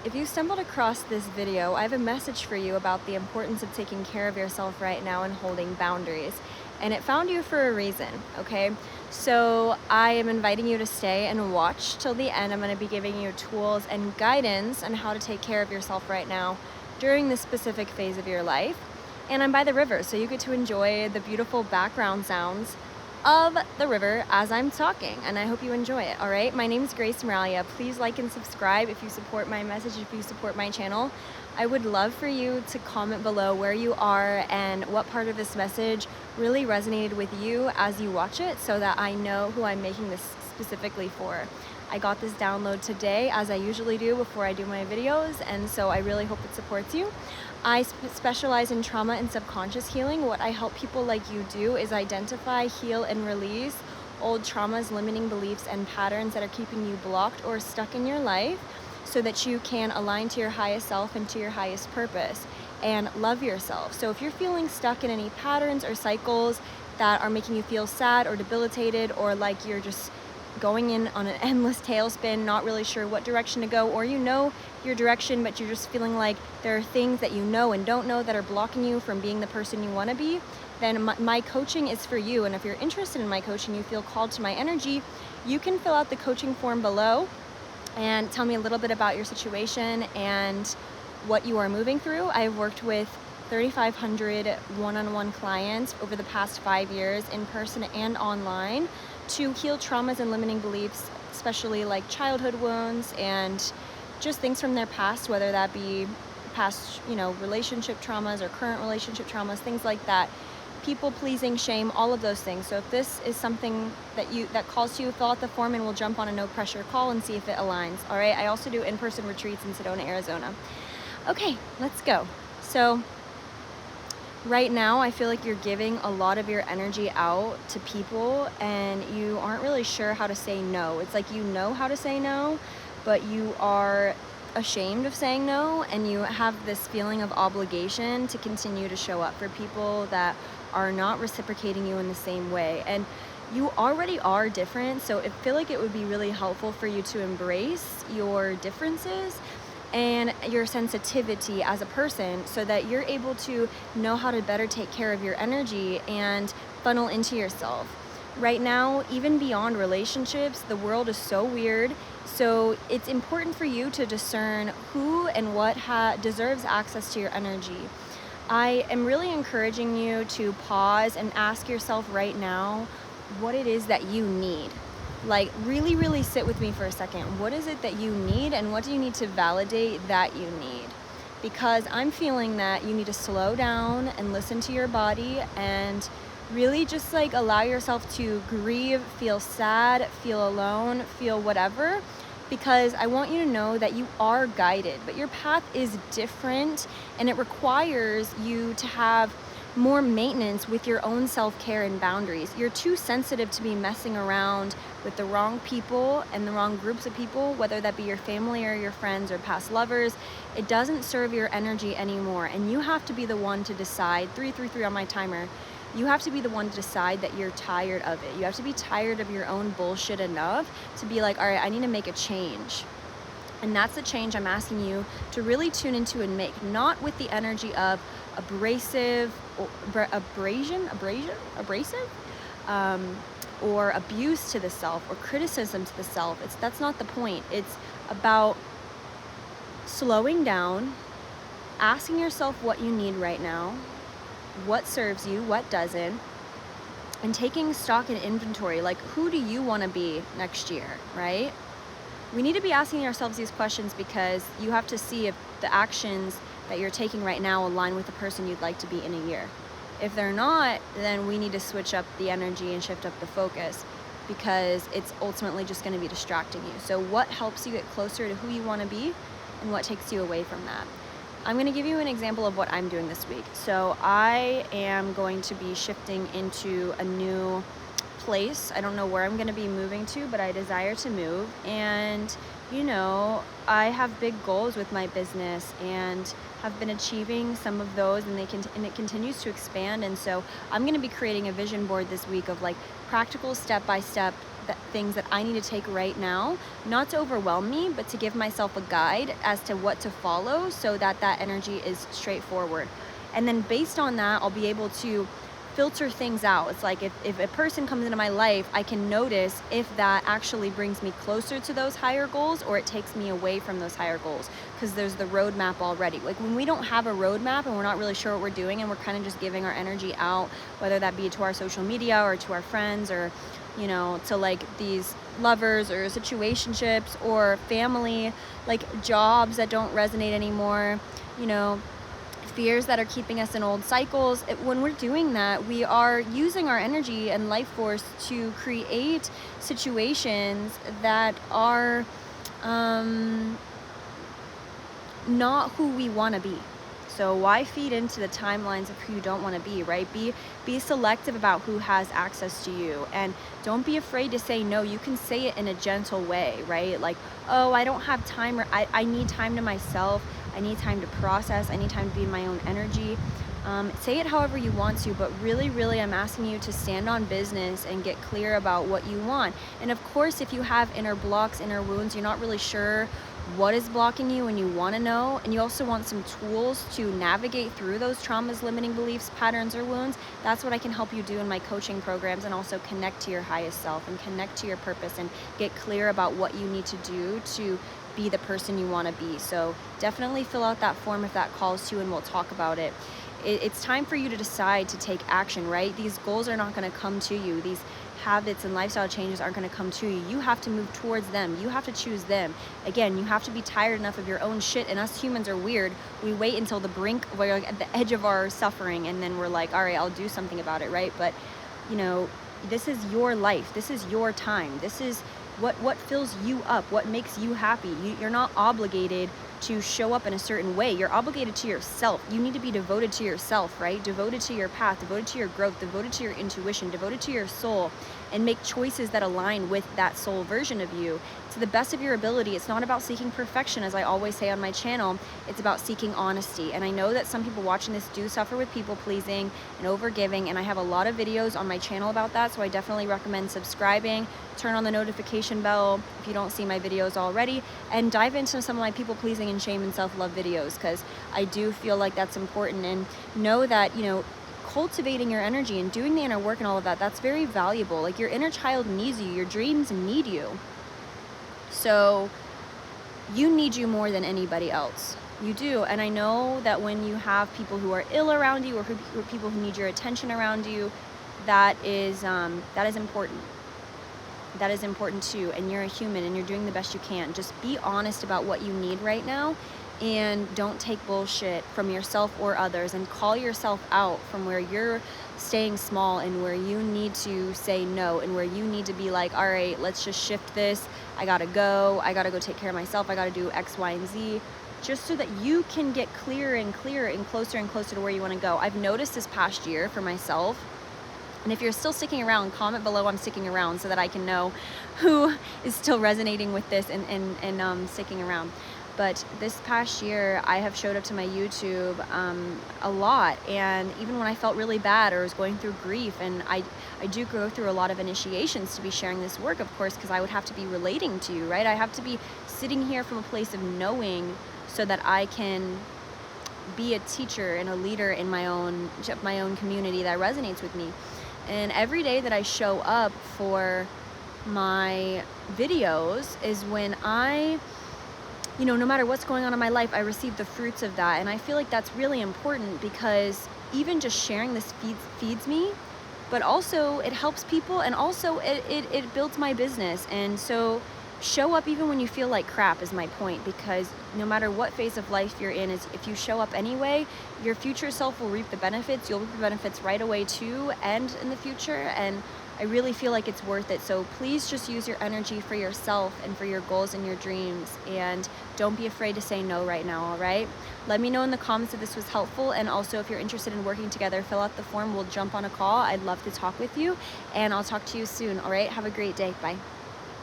If you stumbled across this video, I have a message for you about the importance of taking care of yourself right now and holding boundaries. And it found you for a reason, okay? So I am inviting you to stay and watch till the end. I'm going to be giving you tools and guidance on how to take care of yourself right now during this specific phase of your life. And I'm by the river, so you get to enjoy the beautiful background sounds of the river as I'm talking, and I hope you enjoy it. All right, my name is Grace Moralia. Please like and subscribe if you support my message, if you support my channel. I would love for you to comment below where you are and what part of this message really resonated with you as you watch it, so that I know who I'm making this specifically for. I got this download today, as I usually do before I do my videos, and so I really hope it supports you. I specialize in trauma and subconscious healing. What I help people like you do is identify, heal, and release old traumas, limiting beliefs, and patterns that are keeping you blocked or stuck in your life, so that you can align to your highest self and to your highest purpose and love yourself. So if you're feeling stuck in any patterns or cycles that are making you feel sad or debilitated, or like you're just going in on an endless tailspin, not really sure what direction to go, or you know your direction but you're just feeling like there are things that you know and don't know that are blocking you from being the person you want to be, then my coaching is for you. And if you're interested in my coaching, you feel called to my energy, you can fill out the coaching form below and tell me a little bit about your situation and what you are moving through. I've worked with 3,500 one-on-one clients over the past 5 years, in person and online, to heal traumas and limiting beliefs, especially like childhood wounds and just things from their past, whether that be past, relationship traumas or current relationship traumas, things like that. People pleasing, shame, all of those things. So if this is something that calls to you, fill out the form and we'll jump on a no pressure call and see if it aligns. All right. I also do in-person retreats in Sedona, Arizona. Okay, let's go. So right now, I feel like you're giving a lot of your energy out to people and you aren't really sure how to say no. It's like you know how to say no, but you are ashamed of saying no, and you have this feeling of obligation to continue to show up for people that are not reciprocating you in the same way. And you already are different, so I feel like it would be really helpful for you to embrace your differences and your sensitivity as a person, so that you're able to know how to better take care of your energy and funnel into yourself. Right now, even beyond relationships, the world is so weird, so it's important for you to discern who and what deserves access to your energy. I am really encouraging you to pause and ask yourself right now what it is that you need. Like, really, really sit with me for a second. What is it that you need, and what do you need to validate that you need? Because I'm feeling that you need to slow down and listen to your body and really just like allow yourself to grieve, feel sad, feel alone, feel whatever. Because I want you to know that you are guided, but your path is different, and it requires you to have more maintenance with your own self-care and boundaries. You're too sensitive to be messing around with the wrong people and the wrong groups of people, whether that be your family or your friends or past lovers. It doesn't serve your energy anymore, and you have to be the one to decide. 333 on my timer. You have to be the one to decide that you're tired of it. You have to be tired of your own bullshit enough to be like, all right, I need to make a change. And that's the change I'm asking you to really tune into and make, not with the energy of abrasive, or abuse to the self or criticism to the self. That's not the point. It's about slowing down, asking yourself what you need right now, what serves you, what doesn't, and taking stock and inventory. Like, who do you want to be next year, right? We need to be asking ourselves these questions because you have to see if the actions that you're taking right now align with the person you'd like to be in a year. If they're not, then we need to switch up the energy and shift up the focus, because it's ultimately just going to be distracting you. So what helps you get closer to who you want to be, and what takes you away from that? I'm going to give you an example of what I'm doing this week. So I am going to be shifting into a new place. I don't know where I'm going to be moving to, but I desire to move. And, I have big goals with my business and have been achieving some of those, and it continues to expand. And so I'm going to be creating a vision board this week of like practical step-by-step things that I need to take right now, not to overwhelm me, but to give myself a guide as to what to follow so that that energy is straightforward. And then based on that, I'll be able to filter things out. It's like if a person comes into my life, I can notice if that actually brings me closer to those higher goals or it takes me away from those higher goals, because there's the roadmap already. Like when we don't have a roadmap and we're not really sure what we're doing and we're kind of just giving our energy out, whether that be to our social media or to our friends or, you know, to like these lovers or situationships or family, like jobs that don't resonate anymore, you know, fears that are keeping us in old cycles. When we're doing that, we are using our energy and life force to create situations that are not who we want to be. So why feed into the timelines of who you don't want to be, right? Be selective about who has access to you, and don't be afraid to say no. You can say it in a gentle way, right? Like, oh, I don't have time, or I need time to myself. I need time to process. I need time to be in my own energy. Say it however you want to, but really, really, I'm asking you to stand on business and get clear about what you want. And of course, if you have inner blocks, inner wounds, you're not really sure what is blocking you and you want to know, and you also want some tools to navigate through those traumas, limiting beliefs, patterns, or wounds, that's what I can help you do in my coaching programs, and also connect to your highest self and connect to your purpose and get clear about what you need to do to be the person you want to be. So definitely fill out that form if that calls to you, and we'll talk about it. It's time for you to decide to take action, right? These goals are not going to come to you. These habits and lifestyle changes aren't going to come to you. You have to move towards them. You have to choose them. Again, you have to be tired enough of your own shit. And us humans are weird. We wait until the brink, we're like at the edge of our suffering, and then we're like, all right, I'll do something about it, right? But, you know, this is your life. This is your time. This is what fills you up, what makes you happy. You're not obligated to show up in a certain way. You're obligated to yourself. You need to be devoted to yourself, right? Devoted to your path, devoted to your growth, devoted to your intuition, devoted to your soul, and make choices that align with that soul version of you to the best of your ability. It's not about seeking perfection, as I always say on my channel. It's about seeking honesty. And I know that some people watching this do suffer with people pleasing and overgiving, and I have a lot of videos on my channel about that, so I definitely recommend subscribing, turn on the notification bell if you don't see my videos already, and dive into some of my people pleasing and shame and self-love videos, because I do feel like that's important. And know that, you know, cultivating your energy and doing the inner work and all of that, that's very valuable. Like, your inner child needs you. Your dreams need you. So you need you more than anybody else. You do. And I know that when you have people who are ill around you, or people who need your attention around you, that is important. That is important too. And you're a human and you're doing the best you can. Just be honest about what you need right now, and don't take bullshit from yourself or others, and call yourself out from where you're staying small and where you need to say no, and where you need to be like, all right, let's just shift this. I gotta go take care of myself. I gotta do X, Y, and Z, just so that you can get clearer and clearer and closer to where you want to go. I've noticed this past year for myself, and if you're still sticking around, comment below I'm sticking around so that I can know who is still resonating with this and sticking around. But this past year, I have showed up to my YouTube a lot, and even when I felt really bad or was going through grief, and I do go through a lot of initiations to be sharing this work, of course, because I would have to be relating to you, right? I have to be sitting here from a place of knowing so that I can be a teacher and a leader in my own community that resonates with me. And every day that I show up for my videos is when I, you know, no matter what's going on in my life, I receive the fruits of that. And I feel like that's really important, because even just sharing this feeds me, but also it helps people, and also it builds my business. And so show up even when you feel like crap is my point, because no matter what phase of life you're in, is if you show up anyway, your future self will reap the benefits. You'll reap the benefits right away too, and in the future. And I really feel like it's worth it. So please just use your energy for yourself and for your goals and your dreams, and don't be afraid to say no right now, all right? Let me know in the comments if this was helpful, and also if you're interested in working together, fill out the form. We'll jump on a call. I'd love to talk with you, and I'll talk to you soon, all right? Have a great day. Bye.